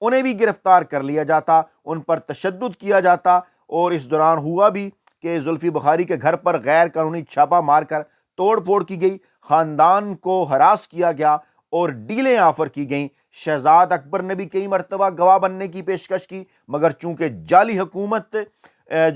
انہیں بھی گرفتار کر لیا جاتا، ان پر تشدد کیا جاتا، اور اس دوران ہوا بھی کہ زلفی بخاری کے گھر پر غیر قانونی چھاپا مار کر توڑ پھوڑ کی گئی، خاندان کو ہراس کیا گیا اور ڈیلیں آفر کی گئیں۔ شہزاد اکبر نے بھی کئی مرتبہ گواہ بننے کی پیشکش کی، مگر چونکہ جعلی حکومت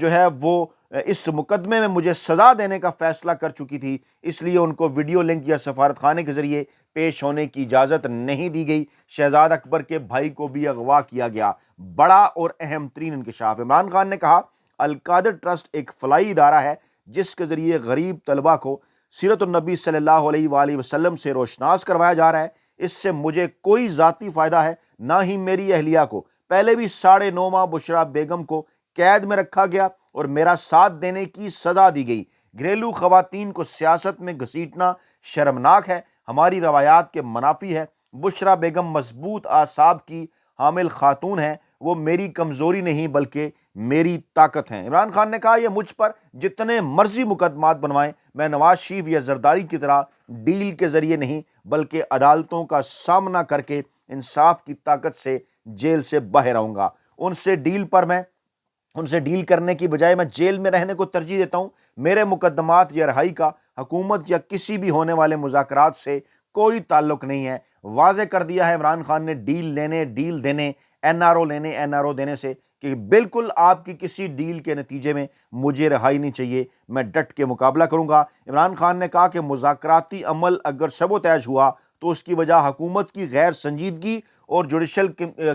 جو ہے وہ اس مقدمے میں مجھے سزا دینے کا فیصلہ کر چکی تھی، اس لیے ان کو ویڈیو لنک یا سفارت خانے کے ذریعے پیش ہونے کی اجازت نہیں دی گئی۔ شہزاد اکبر کے بھائی کو بھی اغوا کیا گیا۔ بڑا اور اہم ترین انکشاف، عمران خان نے کہا القادر ٹرسٹ ایک فلاحی ادارہ ہے جس کے ذریعے غریب طلبہ کو سیرت النبی صلی اللہ علیہ وآلہ وسلم سے روشناس کروایا جا رہا ہے۔ اس سے مجھے کوئی ذاتی فائدہ ہے، نہ ہی میری اہلیہ کو۔ پہلے بھی 9.5 ماہ بشرا بیگم کو قید میں رکھا گیا اور میرا ساتھ دینے کی سزا دی گئی۔ گھریلو خواتین کو سیاست میں گھسیٹنا شرمناک ہے، ہماری روایات کے منافی ہے۔ بشرا بیگم مضبوط اعصاب کی حامل خاتون ہے، وہ میری کمزوری نہیں بلکہ میری طاقت ہیں۔ عمران خان نے کہا یہ مجھ پر جتنے مرضی مقدمات بنوائیں، میں نواز شریف یا زرداری کی طرح ڈیل کے ذریعے نہیں بلکہ عدالتوں کا سامنا کر کے انصاف کی طاقت سے جیل سے باہر آؤں گا۔ ان سے ڈیل کرنے کی بجائے میں جیل میں رہنے کو ترجیح دیتا ہوں۔ میرے مقدمات یا رہائی کا حکومت یا کسی بھی ہونے والے مذاکرات سے کوئی تعلق نہیں ہے۔ واضح کر دیا ہے عمران خان نے ڈیل لینے، ڈیل دینے، این آر او لینے، این آر او دینے سے کہ بالکل آپ کی کسی ڈیل کے نتیجے میں مجھے رہائی نہیں چاہیے، میں ڈٹ کے مقابلہ کروں گا۔ عمران خان نے کہا کہ مذاکراتی عمل اگر سبوتیج ہوا تو اس کی وجہ حکومت کی غیر سنجیدگی اور جوڈیشل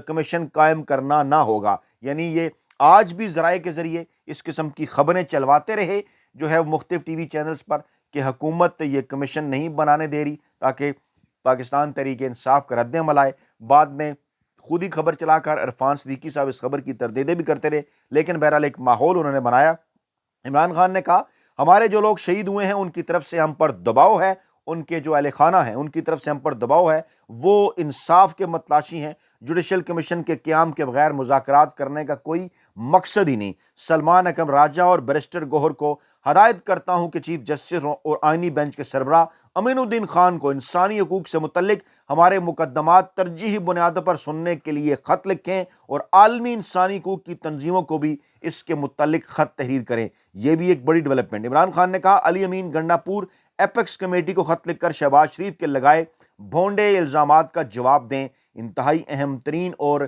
کمیشن قائم کرنا نہ ہوگا۔ یعنی یہ آج بھی ذرائع کے ذریعے اس قسم کی خبریں چلواتے رہے جو ہے مختلف ٹی وی چینلز پر کہ حکومت یہ کمیشن نہیں بنانے دے رہی تاکہ پاکستان تحریک انصاف کا رد عمل آئے۔ بعد میں خود ہی خبر چلا کر عرفان صدیقی صاحب اس خبر کی تردیدیں بھی کرتے رہے، لیکن بہرحال ایک ماحول انہوں نے بنایا۔ عمران خان نے کہا ہمارے جو لوگ شہید ہوئے ہیں ان کی طرف سے ہم پر دباؤ ہے، ان کے جو اہل خانہ ہیں ان کی طرف سے ہم پر دباؤ ہے، وہ انصاف کے متلاشی ہیں۔ جوڈیشل کمیشن کے قیام کے بغیر مذاکرات کرنے کا کوئی مقصد ہی نہیں۔ سلمان اکرم راجہ اور بیرسٹر گوہر کو ہدایت کرتا ہوں کہ چیف جسٹس اور آئینی بینچ کے سربراہ امین الدین خان کو انسانی حقوق سے متعلق ہمارے مقدمات ترجیحی بنیادوں پر سننے کے لیے خط لکھیں اور عالمی انسانی حقوق کی تنظیموں کو بھی اس کے متعلق خط تحریر کریں۔ یہ بھی ایک بڑی ڈیولپمنٹ۔ عمران خان نے کہا علی امین گنڈاپور ایپیکس کمیٹی کو خط لکھ کر شہباز شریف کے لگائے بھونڈے الزامات کا جواب دیں۔ انتہائی اہم ترین اور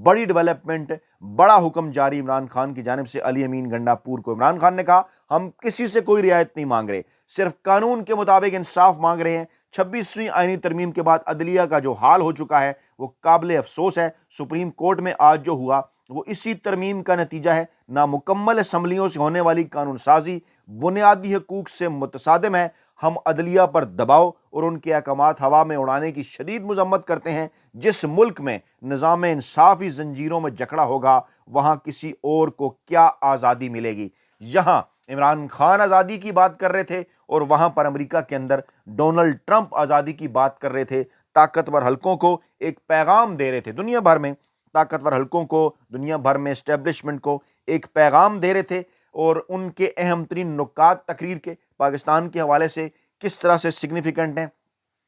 بڑی ڈیولپمنٹ، بڑا حکم جاری عمران خان کی جانب سے علی امین گنڈاپور کو۔ عمران خان نے کہا ہم کسی سے کوئی رعایت نہیں مانگ رہے، صرف قانون کے مطابق انصاف مانگ رہے ہیں۔ 26ویں آئینی ترمیم کے بعد عدلیہ کا جو حال ہو چکا ہے وہ قابل افسوس ہے۔ سپریم کورٹ میں آج جو ہوا وہ اسی ترمیم کا نتیجہ ہے۔ نامکمل اسمبلیوں سے ہونے والی قانون سازی بنیادی حقوق سے متصادم ہے۔ ہم عدلیہ پر دباؤ اور ان کے احکامات ہوا میں اڑانے کی شدید مذمت کرتے ہیں۔ جس ملک میں نظام انصافی زنجیروں میں جکڑا ہوگا وہاں کسی اور کو کیا آزادی ملے گی؟ یہاں عمران خان آزادی کی بات کر رہے تھے اور وہاں پر امریکہ کے اندر ڈونلڈ ٹرمپ آزادی کی بات کر رہے تھے۔ طاقتور حلقوں کو ایک پیغام دے رہے تھے، دنیا بھر میں طاقتور حلقوں کو، دنیا بھر میں اسٹیبلشمنٹ کو ایک پیغام دے رہے تھے، اور ان کے اہم ترین نکات تقریر کے پاکستان کے حوالے سے کس طرح سے سگنیفیکنٹ ہیں۔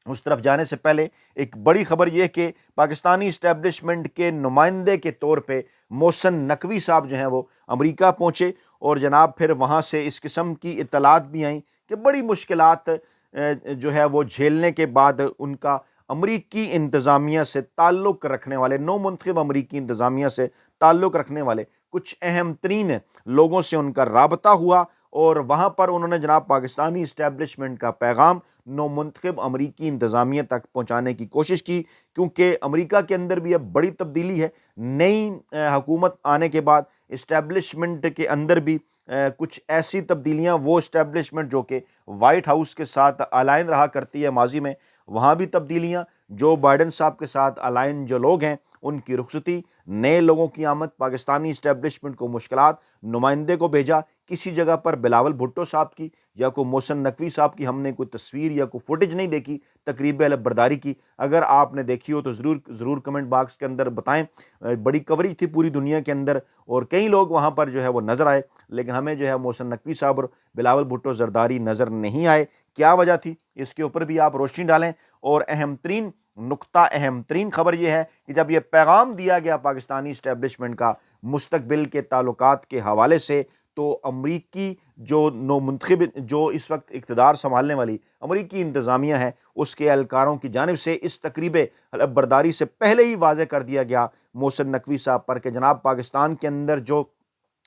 اس طرف جانے سے پہلے ایک بڑی خبر یہ کہ پاکستانی اسٹیبلشمنٹ کے نمائندے کے طور پہ محسن نقوی صاحب جو ہیں وہ امریکہ پہنچے، اور جناب پھر وہاں سے اس قسم کی اطلاعات بھی آئیں کہ بڑی مشکلات جو ہے وہ جھیلنے کے بعد ان کا امریکی انتظامیہ سے تعلق رکھنے والے، نو منتخب امریکی انتظامیہ سے تعلق رکھنے والے کچھ اہم ترین لوگوں سے ان کا رابطہ ہوا، اور وہاں پر انہوں نے جناب پاکستانی اسٹیبلشمنٹ کا پیغام نو منتخب امریکی انتظامیہ تک پہنچانے کی کوشش کی، کیونکہ امریکہ کے اندر بھی اب بڑی تبدیلی ہے۔ نئی حکومت آنے کے بعد اسٹیبلشمنٹ کے اندر بھی کچھ ایسی تبدیلیاں، وہ اسٹیبلشمنٹ جو کہ وائٹ ہاؤس کے ساتھ الائن رہا کرتی ہے ماضی میں، وہاں بھی تبدیلیاں، جو بائیڈن صاحب کے ساتھ الائن جو لوگ ہیں ان کی رخصتی، نئے لوگوں کی آمد، پاکستانی اسٹیبلشمنٹ کو مشکلات، نمائندے کو بھیجا۔ کسی جگہ پر بلاول بھٹو صاحب کی یا کوئی محسن نقوی صاحب کی ہم نے کوئی تصویر یا کوئی فوٹیج نہیں دیکھی تقریب علم برداری کی۔ اگر آپ نے دیکھی ہو تو ضرور کمنٹ باکس کے اندر بتائیں۔ بڑی کوریج تھی پوری دنیا کے اندر اور کئی لوگ وہاں پر جو ہے وہ نظر آئے، لیکن ہمیں جو ہے محسن نقوی صاحب اور بلاول بھٹو زرداری نظر نہیں آئے۔ کیا وجہ تھی اس کے اوپر بھی آپ روشنی ڈالیں۔ اور اہم ترین نقطہ اہم ترین خبر یہ ہے کہ جب یہ پیغام دیا گیا پاکستانی اسٹیبلشمنٹ کا مستقبل کے تعلقات کے حوالے سے، تو امریکی جو نو منتخب، جو اس وقت اقتدار سنبھالنے والی امریکی انتظامیہ ہے، اس کے اہلکاروں کی جانب سے اس تقریب حلف برداری سے پہلے ہی واضح کر دیا گیا محسن نقوی صاحب پر کہ جناب پاکستان کے اندر جو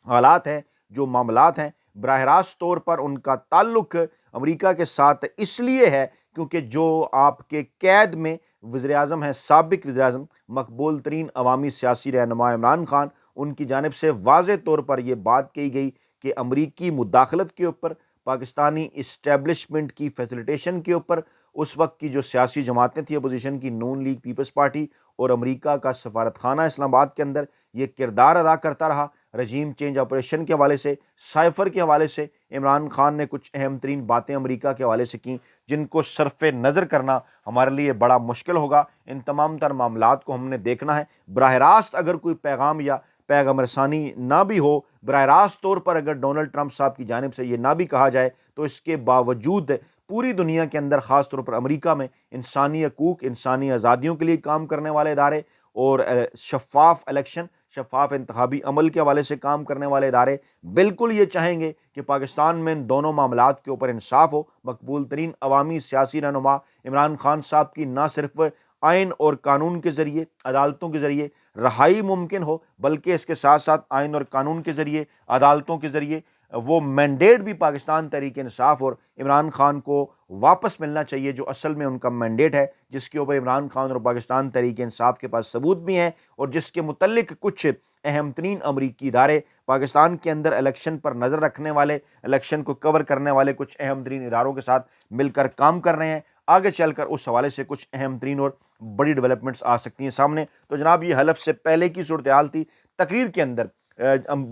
حالات ہیں، جو معاملات ہیں، براہ راست طور پر ان کا تعلق امریکہ کے ساتھ اس لیے ہے کیونکہ جو آپ کے قید میں وزیر اعظم ہیں، سابق وزیر اعظم، مقبول ترین عوامی سیاسی رہنما عمران خان، ان کی جانب سے واضح طور پر یہ بات کہی گئی کہ امریکی مداخلت کے اوپر، پاکستانی اسٹیبلشمنٹ کی فیسیلیٹیشن کے اوپر، اس وقت کی جو سیاسی جماعتیں تھیں اپوزیشن کی، نون لیگ، پیپلز پارٹی اور امریکہ کا سفارت خانہ اسلام آباد کے اندر یہ کردار ادا کرتا رہا۔ رجیم چینج آپریشن کے حوالے سے، سائفر کے حوالے سے عمران خان نے کچھ اہم ترین باتیں امریکہ کے حوالے سے کیں جن کو صرف نظر کرنا ہمارے لیے بڑا مشکل ہوگا۔ ان تمام تر معاملات کو ہم نے دیکھنا ہے۔ براہ راست اگر کوئی پیغام یا پیغام رسانی نہ بھی ہو، براہ راست طور پر اگر ڈونلڈ ٹرمپ صاحب کی جانب سے یہ نہ بھی کہا جائے، تو اس کے باوجود پوری دنیا کے اندر، خاص طور پر امریکہ میں، انسانی حقوق، انسانی آزادیوں کے لیے کام کرنے والے ادارے اور شفاف الیکشن، شفاف انتخابی عمل کے حوالے سے کام کرنے والے ادارے بالکل یہ چاہیں گے کہ پاکستان میں ان دونوں معاملات کے اوپر انصاف ہو۔ مقبول ترین عوامی سیاسی رہنما عمران خان صاحب کی نہ صرف آئین اور قانون کے ذریعے، عدالتوں کے ذریعے رہائی ممکن ہو، بلکہ اس کے ساتھ ساتھ آئین اور قانون کے ذریعے، عدالتوں کے ذریعے وہ مینڈیٹ بھی پاکستان تحریک انصاف اور عمران خان کو واپس ملنا چاہیے، جو اصل میں ان کا مینڈیٹ ہے، جس کے اوپر عمران خان اور پاکستان تحریک انصاف کے پاس ثبوت بھی ہیں، اور جس کے متعلق کچھ اہم ترین امریکی ادارے پاکستان کے اندر الیکشن پر نظر رکھنے والے، الیکشن کو کور کرنے والے کچھ اہم ترین اداروں کے ساتھ مل کر کام کر رہے ہیں۔ آگے چل کر اس حوالے سے کچھ اہم ترین اور بڑی ڈیولپمنٹس آ سکتی ہیں سامنے۔ تو جناب یہ حلف سے پہلے کی صورتحال تھی۔ تقریر کے اندر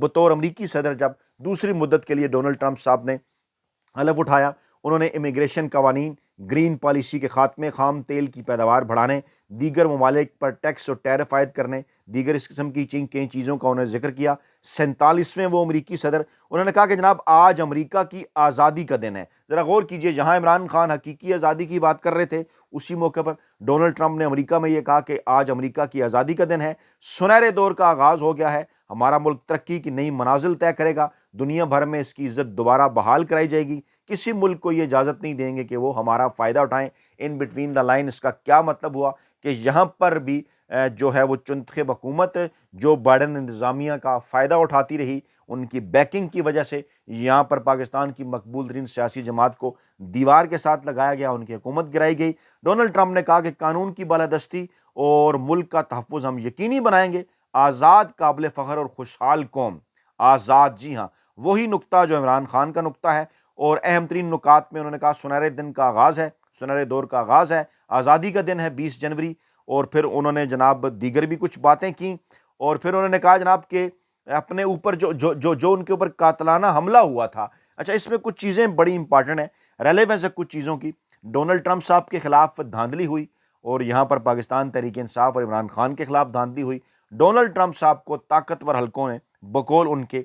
بطور امریکی صدر جب دوسری مدت کے لیے ڈونلڈ ٹرمپ صاحب نے حلف اٹھایا، انہوں نے امیگریشن قوانین، گرین پالیسی کے خاتمے، خام تیل کی پیداوار بڑھانے، دیگر ممالک پر ٹیکس اور ٹیرف عائد کرنے، دیگر اس قسم کی کئی چیزوں کا انہوں نے ذکر کیا۔ 47ویں وہ امریکی صدر، انہوں نے کہا کہ جناب آج امریکہ کی آزادی کا دن ہے۔ ذرا غور کیجئے، جہاں عمران خان حقیقی آزادی کی بات کر رہے تھے، اسی موقع پر ڈونلڈ ٹرمپ نے امریکہ میں یہ کہا کہ آج امریکہ کی آزادی کا دن ہے، سنہرے دور کا آغاز ہو گیا ہے، ہمارا ملک ترقی کی نئی منازل طے کرے گا، دنیا بھر میں اس کی عزت دوبارہ بحال کرائی جائے گی، کسی ملک کو یہ اجازت نہیں دیں گے کہ وہ ہمارا فائدہ اٹھائیں۔ ان بٹوین دا لائن اس کا کیا مطلب ہوا کہ یہاں پر بھی جو ہے وہ چنتخب حکومت جو بائیڈن انتظامیہ کا فائدہ اٹھاتی رہی، ان کی بیکنگ کی وجہ سے یہاں پر پاکستان کی مقبول ترین سیاسی جماعت کو دیوار کے ساتھ لگایا گیا، ان کی حکومت گرائی گئی۔ ڈونلڈ ٹرمپ نے کہا کہ قانون کی بالادستی اور ملک کا تحفظ ہم یقینی بنائیں گے، آزاد، قابل فخر اور خوشحال قوم۔ آزاد، جی ہاں، وہی نقطہ جو عمران خان کا نقطہ ہے۔ اور اہم ترین نکات میں انہوں نے کہا سنہرے دن کا آغاز ہے، سنہرے دور کا آغاز ہے، آزادی کا دن ہے 20 جنوری۔ اور پھر انہوں نے جناب دیگر بھی کچھ باتیں کیں، اور پھر انہوں نے کہا جناب کہ اپنے اوپر جو ان کے اوپر قاتلانہ حملہ ہوا تھا، اچھا اس میں کچھ چیزیں بڑی امپارٹنٹ ہیں، ریلیونس ہے کچھ چیزوں کی۔ ڈونلڈ ٹرمپ صاحب کے خلاف دھاندلی ہوئی، اور یہاں پر پاکستان تحریک انصاف اور عمران خان کے خلاف دھاندلی ہوئی۔ ڈونلڈ ٹرمپ صاحب کو طاقتور حلقوں نے بقول ان کے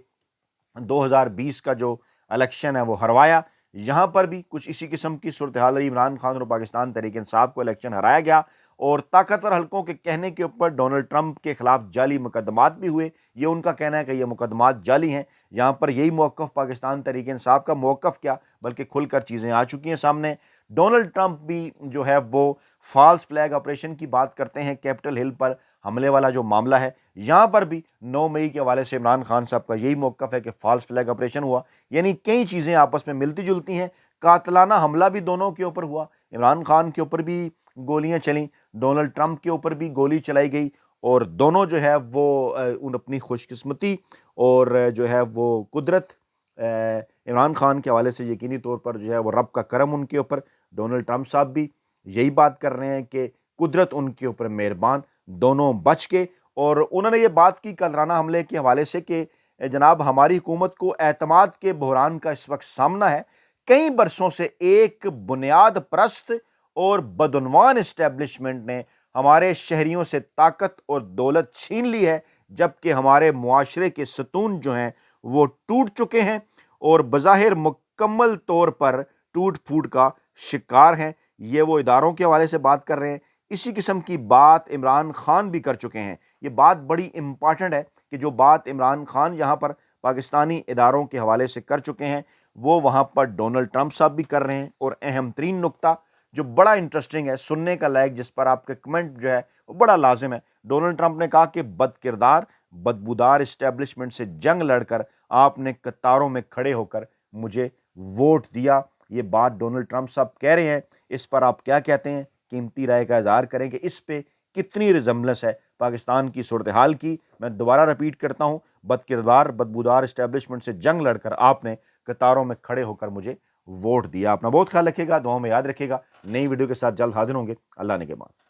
2020 کا جو الیکشن ہے وہ ہروایا۔ یہاں پر بھی کچھ اسی قسم کی صورتحال رہی، عمران خان اور پاکستان تحریک انصاف کو الیکشن ہرایا گیا، اور طاقتور حلقوں کے کہنے کے اوپر ڈونلڈ ٹرمپ کے خلاف جعلی مقدمات بھی ہوئے۔ یہ ان کا کہنا ہے کہ یہ مقدمات جعلی ہیں۔ یہاں پر یہی موقف پاکستان تحریک انصاف کا موقف کیا بلکہ کھل کر چیزیں آ چکی ہیں سامنے۔ ڈونلڈ ٹرمپ بھی جو ہے وہ فالس فلیگ آپریشن کی بات کرتے ہیں، کیپٹل ہل پر حملے والا جو معاملہ ہے، یہاں پر بھی 9 مئی کے حوالے سے عمران خان صاحب کا یہی موقف ہے کہ فالس فلیگ آپریشن ہوا، یعنی کئی چیزیں آپس میں ملتی جلتی ہیں۔ قاتلانہ حملہ بھی دونوں کے اوپر ہوا، عمران خان کے اوپر بھی گولیاں چلیں، ڈونلڈ ٹرمپ کے اوپر بھی گولی چلائی گئی، اور دونوں جو ہے وہ ان اپنی خوش قسمتی اور جو ہے وہ قدرت عمران خان کے حوالے سے یقینی طور پر جو ہے وہ رب کا کرم ان کے اوپر۔ ڈونلڈ ٹرمپ صاحب بھی یہی بات کر رہے ہیں کہ قدرت ان کے اوپر مہربان، دونوں بچ کے۔ اور انہوں نے یہ بات کی قاتلانہ حملے کے حوالے سے کہ جناب ہماری حکومت کو اعتماد کے بحران کا اس وقت سامنا ہے، کئی برسوں سے ایک بنیاد پرست اور بدعنوان اسٹیبلشمنٹ نے ہمارے شہریوں سے طاقت اور دولت چھین لی ہے، جبکہ ہمارے معاشرے کے ستون جو ہیں وہ ٹوٹ چکے ہیں اور بظاہر مکمل طور پر ٹوٹ پھوٹ کا شکار ہیں۔ یہ وہ اداروں کے حوالے سے بات کر رہے ہیں اسی قسم کی بات عمران خان بھی کر چکے ہیں۔ یہ بات بڑی امپارٹنٹ ہے کہ جو بات عمران خان یہاں پر پاکستانی اداروں کے حوالے سے کر چکے ہیں وہ وہاں پر ڈونلڈ ٹرمپ صاحب بھی کر رہے ہیں۔ اور اہم ترین نقطہ جو بڑا انٹرسٹنگ ہے، سننے کا لائق، جس پر آپ کا کمنٹ جو ہے وہ بڑا لازم ہے، ڈونلڈ ٹرمپ نے کہا کہ بد کردار بدبودار اسٹیبلشمنٹ سے جنگ لڑ کر آپ نے قطاروں میں کھڑے ہو کر مجھے ووٹ دیا۔ یہ بات ڈونلڈ ٹرمپ صاحب کہہ رہے ہیں، اس پر آپ کیا کہتے ہیں؟ قیمتی رائے کا اظہار کریں کہ اس پہ کتنی ریزمبلنس ہے پاکستان کی صورتحال کی۔ میں دوبارہ رپیٹ کرتا ہوں، بد کردار بدبودار اسٹیبلشمنٹ سے جنگ لڑ کر آپ نے قطاروں میں کھڑے ہو کر مجھے ووٹ دیا۔ اپنا بہت خیال رکھیے گا، دعاؤں میں یاد رکھیے گا۔ نئی ویڈیو کے ساتھ جلد حاضر ہوں گے۔ اللہ نے کے بعد